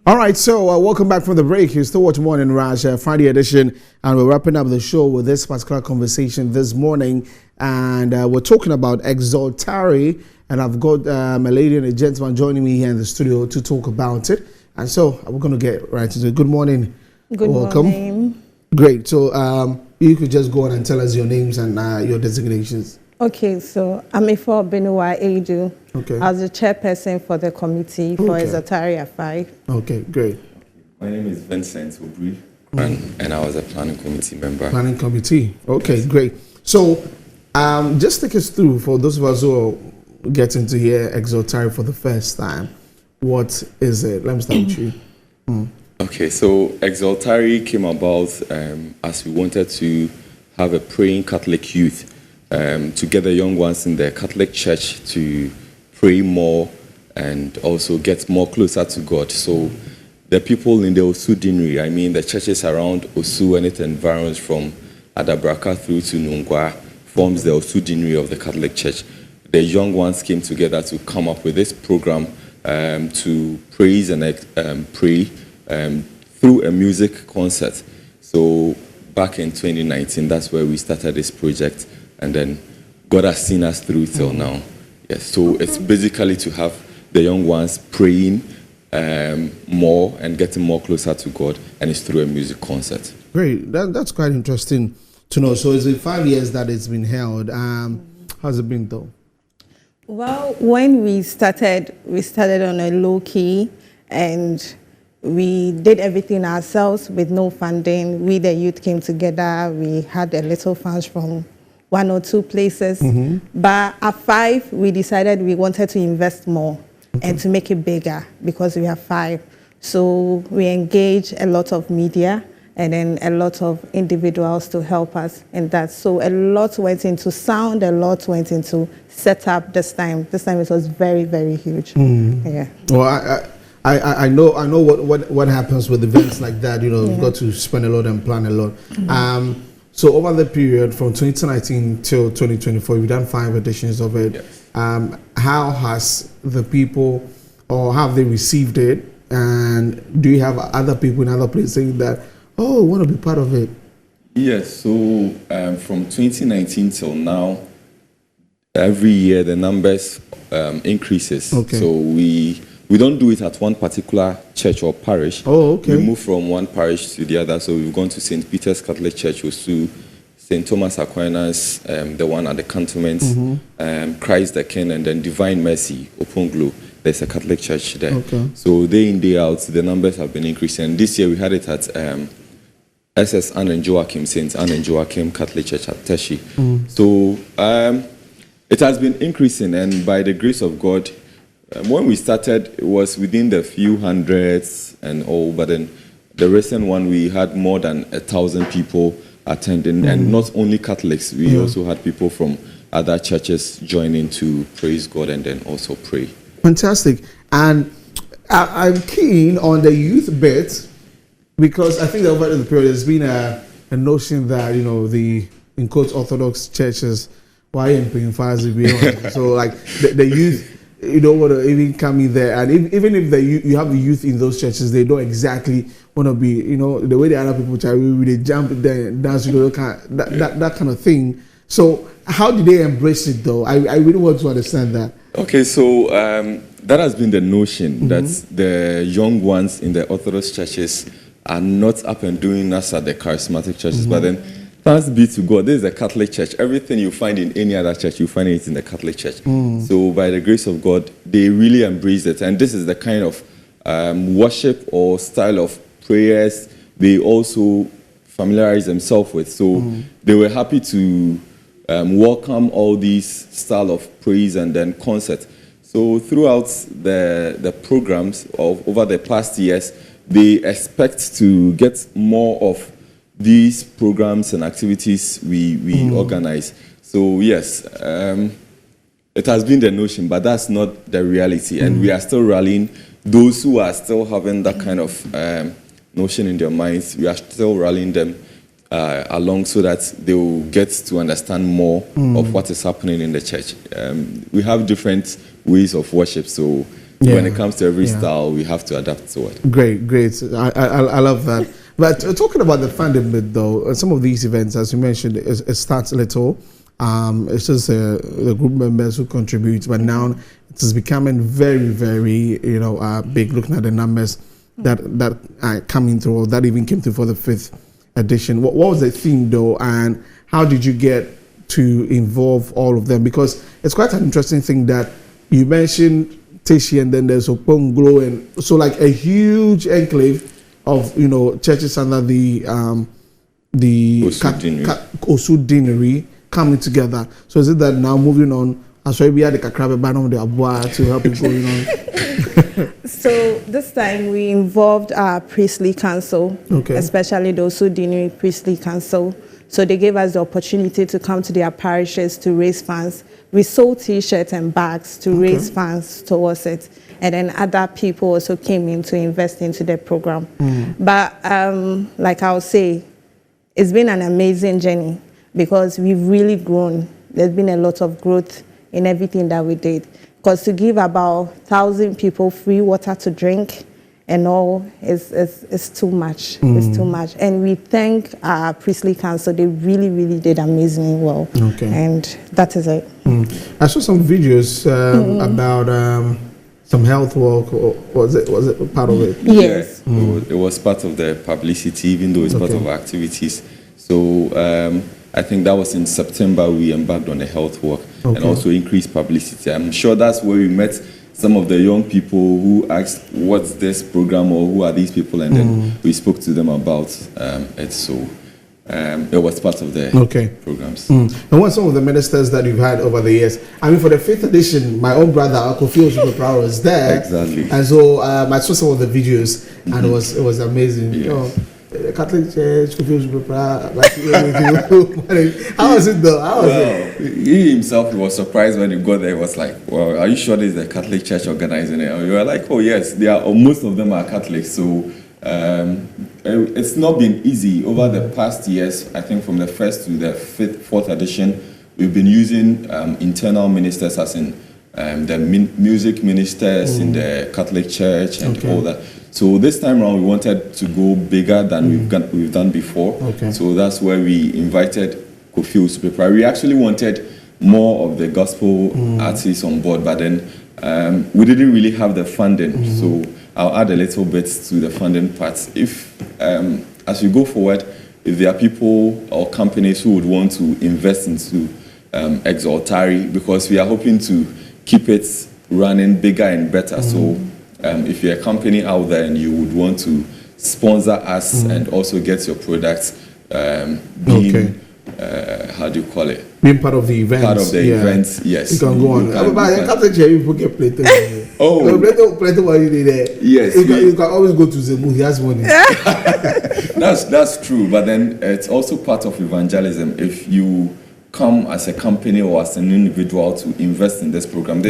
All right, so welcome back from the break. You're still watching Morning Rush, Friday edition, and we're wrapping up the show with this particular conversation this morning. And we're talking about EXALTARE, and I've got a lady and a gentleman joining me here in the studio to talk about it. And so we're going to get right into it. Good morning. Good welcome. Morning. Great. So you could just go on and tell us your names and your designations. Okay, so I'm AUFA BENEWAA VINCENT ODOI. Okay. As the chairperson for the committee for EXALTARE at 5. Okay, great. My name is Vincent Odoi, and I was a planning committee member. Planning committee. Okay, great. So just take us through, for those of us who are getting to hear EXALTARE for the first time, what is it? Let me start with you. Okay, so EXALTARE came about as we wanted to have a praying Catholic youth to get the young ones in the Catholic Church to pray more and also get more closer to God. So the people in the Osu Dinri, I mean the churches around Osu and its environs from Adabraka through to Nungwa, forms the Osu Dinri of the Catholic Church. The young ones came together to come up with this program to praise and pray through a music concert. So back in 2019, that's where we started this project. And then God has seen us through till now. Yes, so it's basically to have the young ones praying more and getting more closer to God, and it's through a music concert. Great, that's quite interesting to know. So it's been 5 years that it's been held. How's it been though? Well, when we started on a low key, and we did everything ourselves with no funding. We, the youth, came together. We had a little funds from 1 or 2 places. But at 5, we decided we wanted to invest more and to make it bigger because we have 5. So we engaged a lot of media and then a lot of individuals to help us in that. So a lot went into sound, a lot went into setup this time. This time it was very, very huge. Yeah. Well, I know what happens with events like that. You know, you've got to spend a lot and plan a lot. So over the period from 2019 till 2024, we've done 5 editions of it. Yes. How has the people, or have they received it? And do you have other people in other places saying that, oh, I want to be part of it? Yes, so from 2019 till now, every year the numbers increases. Okay. So we don't do it at one particular church or parish. Oh, okay. We move from one parish to the other. So we've gone to St. Peter's Catholic Church, Osu, St. Thomas Aquinas, the one at the cantonment, Christ the King, and then Divine Mercy, Oponglo. There's a Catholic church there. Okay. So day in, day out, the numbers have been increasing. And this year we had it at SS Anne and Joachim, St. Anne and Joachim Catholic Church at Teshi. So it has been increasing, and by the grace of God, when we started, it was within the few hundreds and all, but then the recent one, we had more than 1,000 people attending, and not only Catholics, we also had people from other churches joining to praise God and then also pray. Fantastic. And I'm keen on the youth bit, because I think that over the period there's been a notion that, you know, the, in quotes, Orthodox churches, why ain't paying fires? So like the youth, you don't want to even come in there, and even if you have the youth in those churches, they don't exactly want to be, you know, the way the other people try, they jump there and dance, you know, that kind of thing. So how did they embrace it though? I really want to understand that. Okay, so that has been the notion that the young ones in the Orthodox churches are not up and doing us at the charismatic churches, but then thanks be to God, this is a Catholic church. Everything you find in any other church, you find it in the Catholic church. So by the grace of God, they really embraced it. And this is the kind of worship or style of prayers they also familiarize themselves with. So they were happy to welcome all these style of praise and then concert. So throughout the programs over the past years, they expect to get more of these programs and activities we organize. So yes, it has been the notion, but that's not the reality. And we are still rallying those who are still having that kind of notion in their minds. We are still rallying them along so that they will get to understand more of what is happening in the church. We have different ways of worship, so when it comes to every style, we have to adapt to it. Great. I love that. But talking about the funding bit, though, some of these events, as you mentioned, it starts little. It's just the group members who contribute, but now it is becoming very, very, big. Looking at the numbers that are coming through, or that even came through for the 5th edition. What was the theme, though, and how did you get to involve all of them? Because it's quite an interesting thing that you mentioned Tishi, and then there's Oponglo, and so like a huge enclave of churches under the Osu Deanery coming together. So is it that now moving on? As well, we had the Kakrabe Banam de Abua to help it going on. So this time we involved our priestly council, especially the Osu Deanery priestly council. So they gave us the opportunity to come to their parishes to raise funds. We sold T-shirts and bags to raise funds towards it. And then other people also came in to invest into the program. But like I'll say, it's been an amazing journey because we've really grown. There's been a lot of growth in everything that we did. Because to give about 1,000 people free water to drink and all is too much. It's too much. And we thank our priestly council. They really, really did amazingly well. And that is it. I saw some videos about some health work, or was it part of it? Yes. Yeah, it was part of the publicity, even though it's part of our activities. So I think that was in September we embarked on the health work and also increased publicity. I'm sure that's where we met some of the young people who asked, what's this program, or who are these people? And then we spoke to them about it. So it was part of the programs. And what are some of the ministers that you've had over the years? I mean, for the 5th edition, my own brother, Kofi Osupepa, was there. Exactly. And so I saw some of the videos, and it was amazing. Yes. The Catholic Church, Kofi Osupepa, how was it though? How was it? He himself was surprised when he got there. He was like, well, are you sure this is the Catholic Church organizing it? And we were like, oh yes, most of them are Catholics. So it's not been easy over the past years. I think from the 1st to the 4th edition, we've been using internal ministers, as in the music ministers in the Catholic Church and all that. So this time around, we wanted to go bigger than we've done before. So that's where we invited Kofi Osupepa. We actually wanted more of the gospel artists on board, but then we didn't really have the funding. So I'll add a little bit to the funding part. If, as we go forward, if there are people or companies who would want to invest into EXALTARE, because we are hoping to keep it running bigger and better. So if you're a company out there and you would want to sponsor us and also get your products being, how do you call it? Being part of the events. Part of the events, yes. You can go on. Catholic Church, people get Plato. Plato, what you did there? Yes. You can always go to Zemu, he has money. That's true, but then it's also part of evangelism. If you come as a company or as an individual to invest in this program,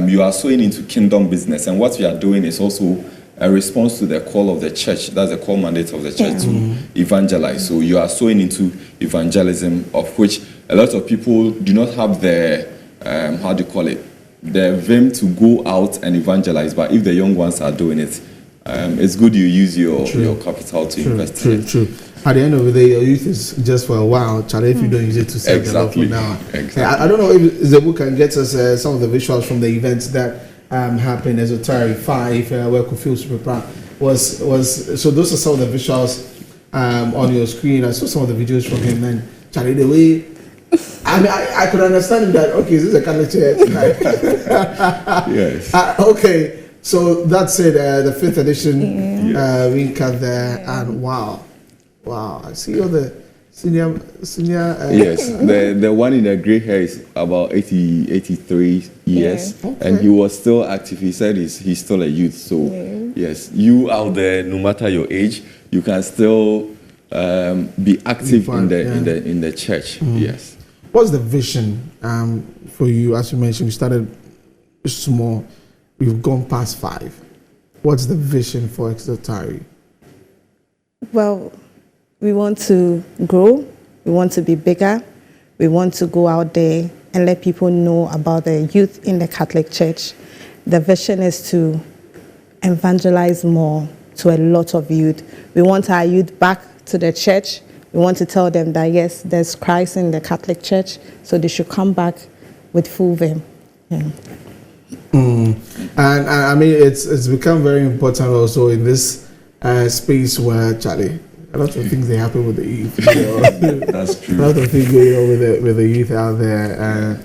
you are sowing into kingdom business, and what we are doing is also a response to the call of the church. That's the call mandate of the church to evangelize. So you are sowing into evangelism, of which a lot of people do not have the how do you call it, the vim to go out and evangelize. But if the young ones are doing it, it's good you use your capital to invest in it. True. At the end of the day, your youth is just for a while. Charlie, if you don't use it to serve the Lord for now. I don't know if Zebu can get us some of the visuals from the events that happened as EXALTARE 5, where Kofi Osupepa was. So those are some of the visuals on your screen. I saw some of the videos from him, and Charlie, the way I could understand that. Okay, this is a Catholic church. Yes. Okay, so that's it. The 5th edition, we cut there, and wow, I see all the senior. Yes, the one in the grey hair is about 83 years, and he was still active. He said he's still a youth. So yes, you out there, no matter your age, you can still be active in the church. Yes. What's the vision for you? As you mentioned, you started small. You've gone past 5. What's the vision for EXALTARE? Well, we want to grow. We want to be bigger. We want to go out there and let people know about the youth in the Catholic Church. the vision is to evangelize more to a lot of youth. We want our youth back to the church. We want to tell them that, yes, there's Christ in the Catholic Church, so they should come back with full vim. Yeah. And I mean, it's become very important also in this space where, Charlie, a lot of things they happen with the youth. That's true. A lot of things going on with the youth out there.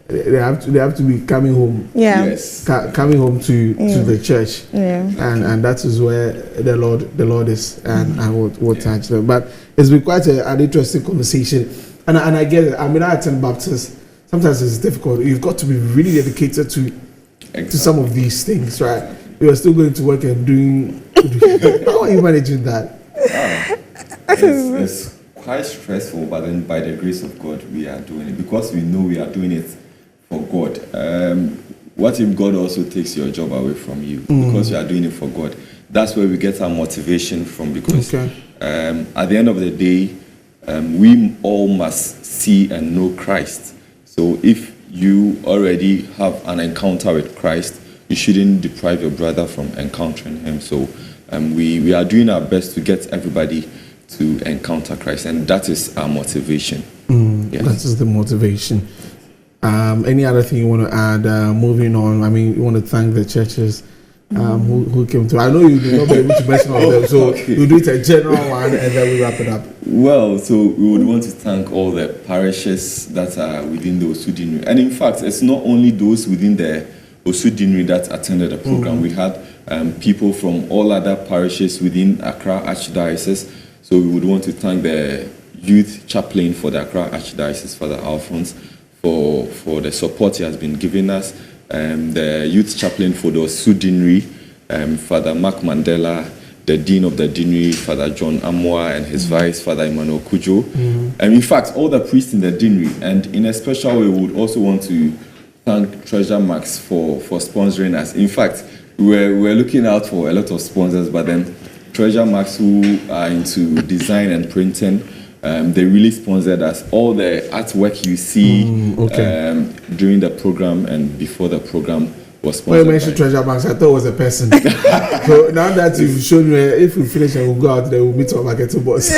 They have to be coming home. Yeah. Yes. Coming home to the church. Yeah. And that is where the Lord is and will touch them. But it's been quite an interesting conversation. And I get it. I mean, I attend Baptist. Sometimes it's difficult. You've got to be really dedicated to some of these things, right? You are still going to work and doing. How are you managing that? It's quite stressful, but then by the grace of God, we are doing it because we know we are doing it for God. What if God also takes your job away from you because you are doing it for God? That's where we get our motivation from, because at the end of the day, we all must see and know Christ. So if you already have an encounter with Christ, you shouldn't deprive your brother from encountering him. So we are doing our best to get everybody to encounter Christ, and that is our motivation. Yes. That is the motivation. Any other thing you want to add? Moving on, I mean, you want to thank the churches who came to. I know you will not be able to mention all of them, so we'll do it a general one and then we wrap it up. Well, so we would want to thank all the parishes that are within the Osudinri. And in fact, it's not only those within the Osudinri that attended the program. We had people from all other parishes within Accra Archdiocese. So we would want to thank the youth chaplain for the Accra Archdiocese, Father Alphonse, for the support he has been giving us. The youth chaplain for the Osudinri, Father Mark Mandela, the Dean of the Deanery, Father John Amwa, and his vice, Father Emmanuel Kujo. And in fact, all the priests in the Deanery. And in a special way, we would also want to thank Treasure Max for sponsoring us. In fact, we're looking out for a lot of sponsors, but then Treasure Max, who are into design and printing, they really sponsored us. All the artwork you see during the program and before the program was sponsored. When you mentioned Treasure Max, I thought it was a person. So now that you've shown me, if we finish and we'll go out there, we'll meet our marketing boss.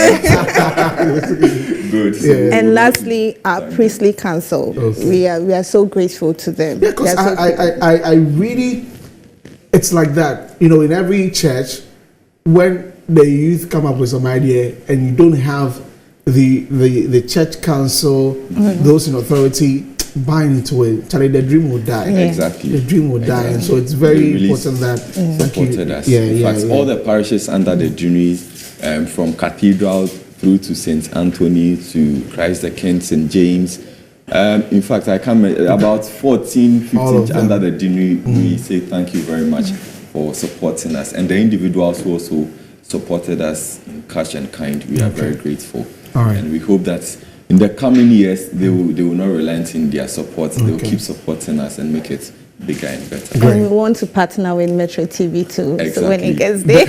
Good. Yeah. And lastly, our priestly council. We are so grateful to them. Yeah, because I really, it's like that. You know, in every church, when the youth come up with some idea and you don't have the church council, those in authority buying into it, Charlie, the dream will die. Yeah. Exactly. The dream will die, and so it's very really important that supported us. In fact, all the parishes under the Deaneries, from Cathedral through to St. Anthony to Christ the King, St. James. In fact, I can about 14, 15 under the Deanery. We say thank you very much for supporting us, and the individuals who also supported us in cash and kind. We are very grateful. All right. And we hope that in the coming years, they will not relent in their support. They will keep supporting us and make it bigger and better. And we want to partner with Metro TV too. Exactly. So when it gets there.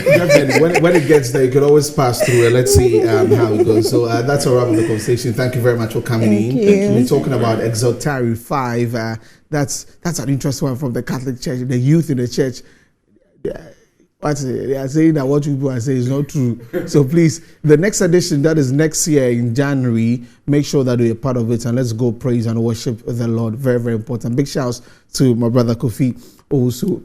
when it gets there, you can always pass through and let's see how it goes. So that's a wrap of the conversation. Thank you very much for coming in. Thank you. We're talking about EXALTARE 5. That's an interesting one from the Catholic Church, the youth in the church. They are saying that what people are saying is not true. So please, the next edition, that is next year in January, make sure that you're part of it and let's go praise and worship the Lord. Very, very important. Big shouts to my brother Kofi, also